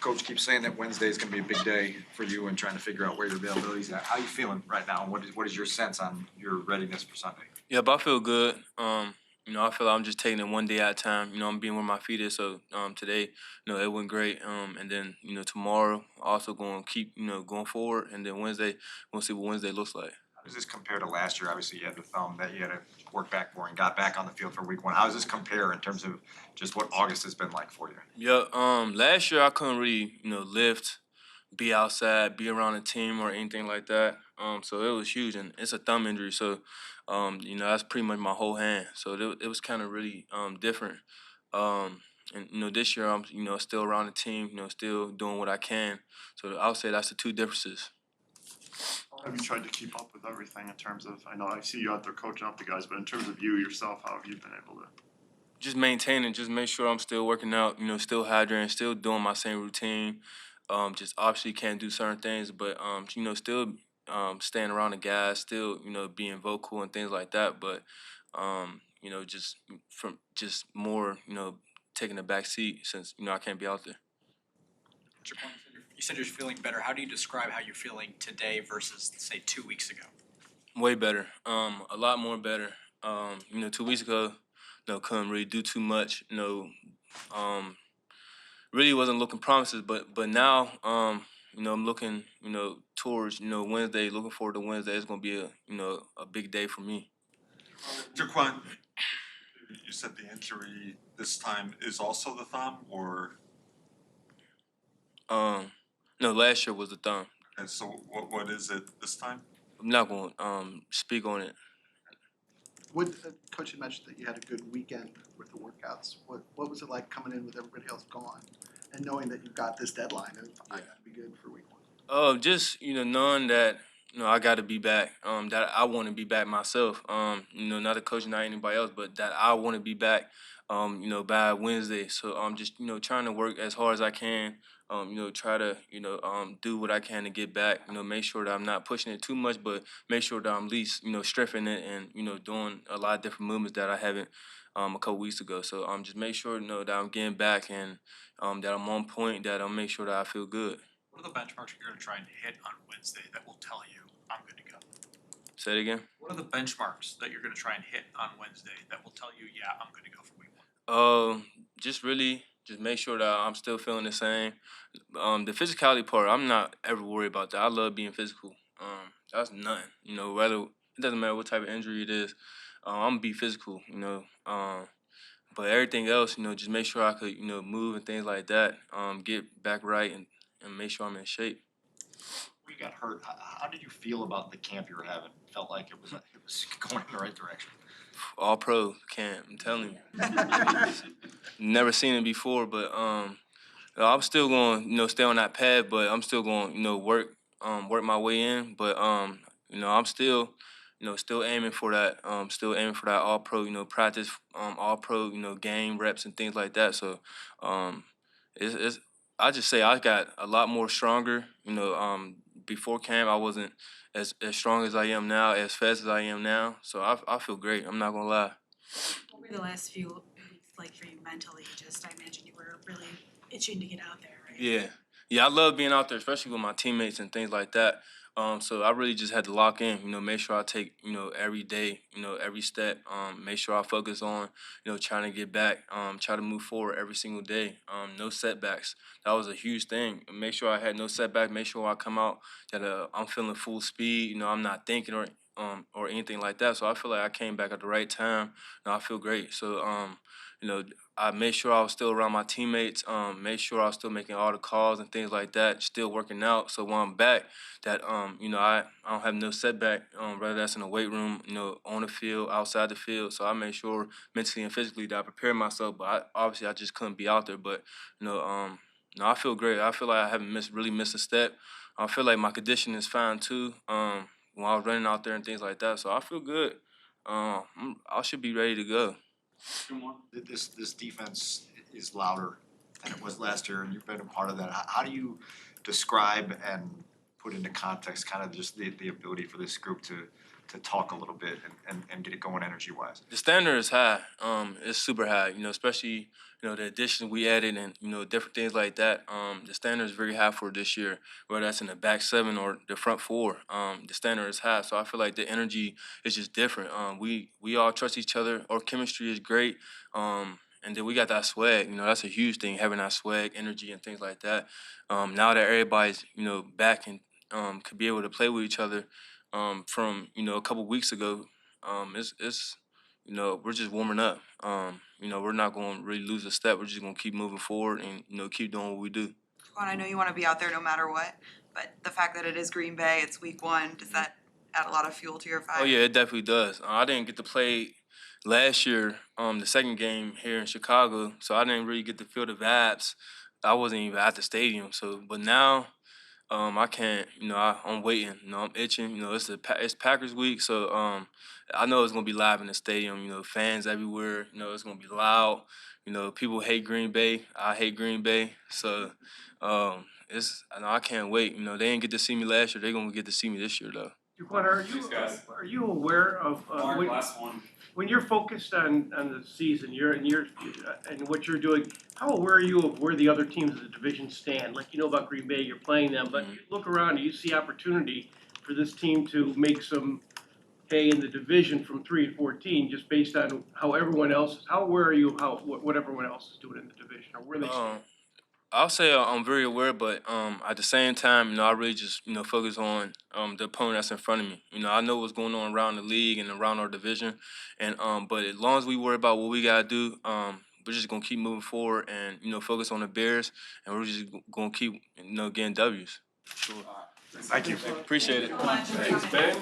Coach keeps saying that Wednesday is going to be a big day for you and trying to figure out where your availability is at. How are you feeling right now? What is your sense on your readiness for Sunday? Yeah, but I feel good. I feel like I'm just taking it one day at a time. I'm being where my feet is. So today, it went great. And then, tomorrow also going to keep, going forward. And then Wednesday, we'll see what Wednesday looks like. How does this compare to last year? Obviously, you had the thumb that you had to work back for and got back on the field for week one. How does this compare in terms of just what August has been like for you? Yeah. Last year I couldn't really, lift, be outside, be around a team or anything like that. So it was huge, and it's a thumb injury. So, that's pretty much my whole hand. So it was kind of really different. And this year I'm, still around the team, still doing what I can. So I would say that's the two differences. Have you tried to keep up with everything in terms of, I know I see you out there coaching up the guys, but in terms of you yourself, how have you been able to? Just maintaining, just make sure I'm still working out, still hydrating, still doing my same routine. Just obviously can't do certain things, but still staying around the guys, still being vocal and things like that. But just from just more taking the back seat since I can't be out there. Jaquan, you said you're feeling better. How do you describe how you're feeling today versus, say, 2 weeks ago? Way better, a lot more better. 2 weeks ago, couldn't really do too much. Um, really wasn't looking promises, but now, I'm looking, towards, Wednesday, looking forward to Wednesday. It's gonna be a big day for me. Jaquan, you said the injury this time is also the thumb, or No, last year was the thumb. and so what is it this time? I'm not gonna speak on it. What Coach had mentioned that you had a good weekend with the workouts. What was it like coming in with everybody else gone and knowing that you've got this deadline and I got to be good for week one? Just knowing that I got to be back. That I want to be back myself. Not a coach, not anybody else, but that I want to be back. By Wednesday. So I'm just trying to work as hard as I can. Try to do what I can to get back. Make sure that I'm not pushing it too much, but make sure that I'm at least strengthening it and doing a lot of different movements that I haven't a couple weeks ago. So just make sure that I'm getting back and that I'm on point. That I'll make sure that I feel good. What are the benchmarks you're going to try and hit on Wednesday that will tell you I'm good to go? Say it again. What are the benchmarks that you're going to try and hit on Wednesday that will tell you, yeah, I'm good to go for week one? Just really just make sure that I'm still feeling the same. The physicality part, I'm not ever worried about that. I love being physical. That's nothing. Whether it doesn't matter what type of injury it is, I'm gonna be physical. But everything else, just make sure I could, move and things like that. Get back right and make sure I'm in shape. When you got hurt, how did you feel about the camp you were having? Felt like it was going in the right direction. All pro camp, I'm telling you. Never seen it before, but I'm still going, stay on that path, but I'm still going, work my way in. But I'm still, still aiming for that. Still aiming for that all pro, practice, all pro, game reps and things like that. So, it's I just say I got a lot more stronger. Before camp I wasn't as strong as I am now, as fast as I am now. So I feel great. I'm not gonna lie. What were the last few weeks like for you mentally? Just I imagine you were really itching to get out there, right? Yeah, I love being out there, especially with my teammates and things like that. So I really just had to lock in, make sure I take, every day, every step, make sure I focus on, trying to get back, try to move forward every single day. No setbacks. That was a huge thing. Make sure I had no setbacks, make sure I come out that I'm feeling full speed, I'm not thinking or anything like that. So I feel like I came back at the right time. I feel great. So I made sure I was still around my teammates, made sure I was still making all the calls and things like that, still working out. So when I'm back, that I don't have no setback, whether that's in the weight room, on the field, outside the field. So I made sure mentally and physically that I prepared myself. But obviously I just couldn't be out there. But no, I feel great. I feel like I haven't really missed a step. I feel like my condition is fine too. When I was running out there and things like that. So I feel good. I should be ready to go. This defense is louder than it was last year, and you've been a part of that. How do you describe and put into context kind of just the ability for this group to to talk a little bit and get it going energy wise? The standard is high. It's super high. Especially the additions we added and different things like that. The standard is very high for this year, whether that's in the back seven or the front four. The standard is high, so I feel like the energy is just different. We all trust each other. Our chemistry is great. And then we got that swag. That's a huge thing, having that swag, energy, and things like that. Now that everybody's back and could be able to play with each other. From a couple weeks ago, it's we're just warming up. We're not going to really lose a step. We're just going to keep moving forward and keep doing what we do. Jaquan, I know you want to be out there no matter what, but the fact that it is Green Bay, it's week 1, does that add a lot of fuel to your fire? Oh yeah, it definitely does. I didn't get to play last year, the second game here in Chicago, so I didn't really get to feel the vibes. I wasn't even at the stadium, but now. I can't, I'm waiting, I'm itching. It's Packers week, so I know it's gonna be live in the stadium. Fans everywhere. It's gonna be loud. People hate Green Bay. I hate Green Bay, so I can't wait. They didn't get to see me last year. They're gonna get to see me this year though. Jaquan, are you aware of when you're focused on the season, and what you're doing? How aware are you of where the other teams in the division stand? Like about Green Bay, you're playing them, but you look around and you see opportunity for this team to make some hay in the division from 3-14, just based on how everyone else. How aware are you of what everyone else is doing in the division, or where they stand? I'll say I'm very aware, but at the same time, I really just focus on the opponent that's in front of me. I know what's going on around the league and around our division, and but as long as we worry about what we gotta do, we're just gonna keep moving forward and focus on the Bears, and we're just gonna keep getting W's. Sure. Thank you. Appreciate it. Thanks, Ben.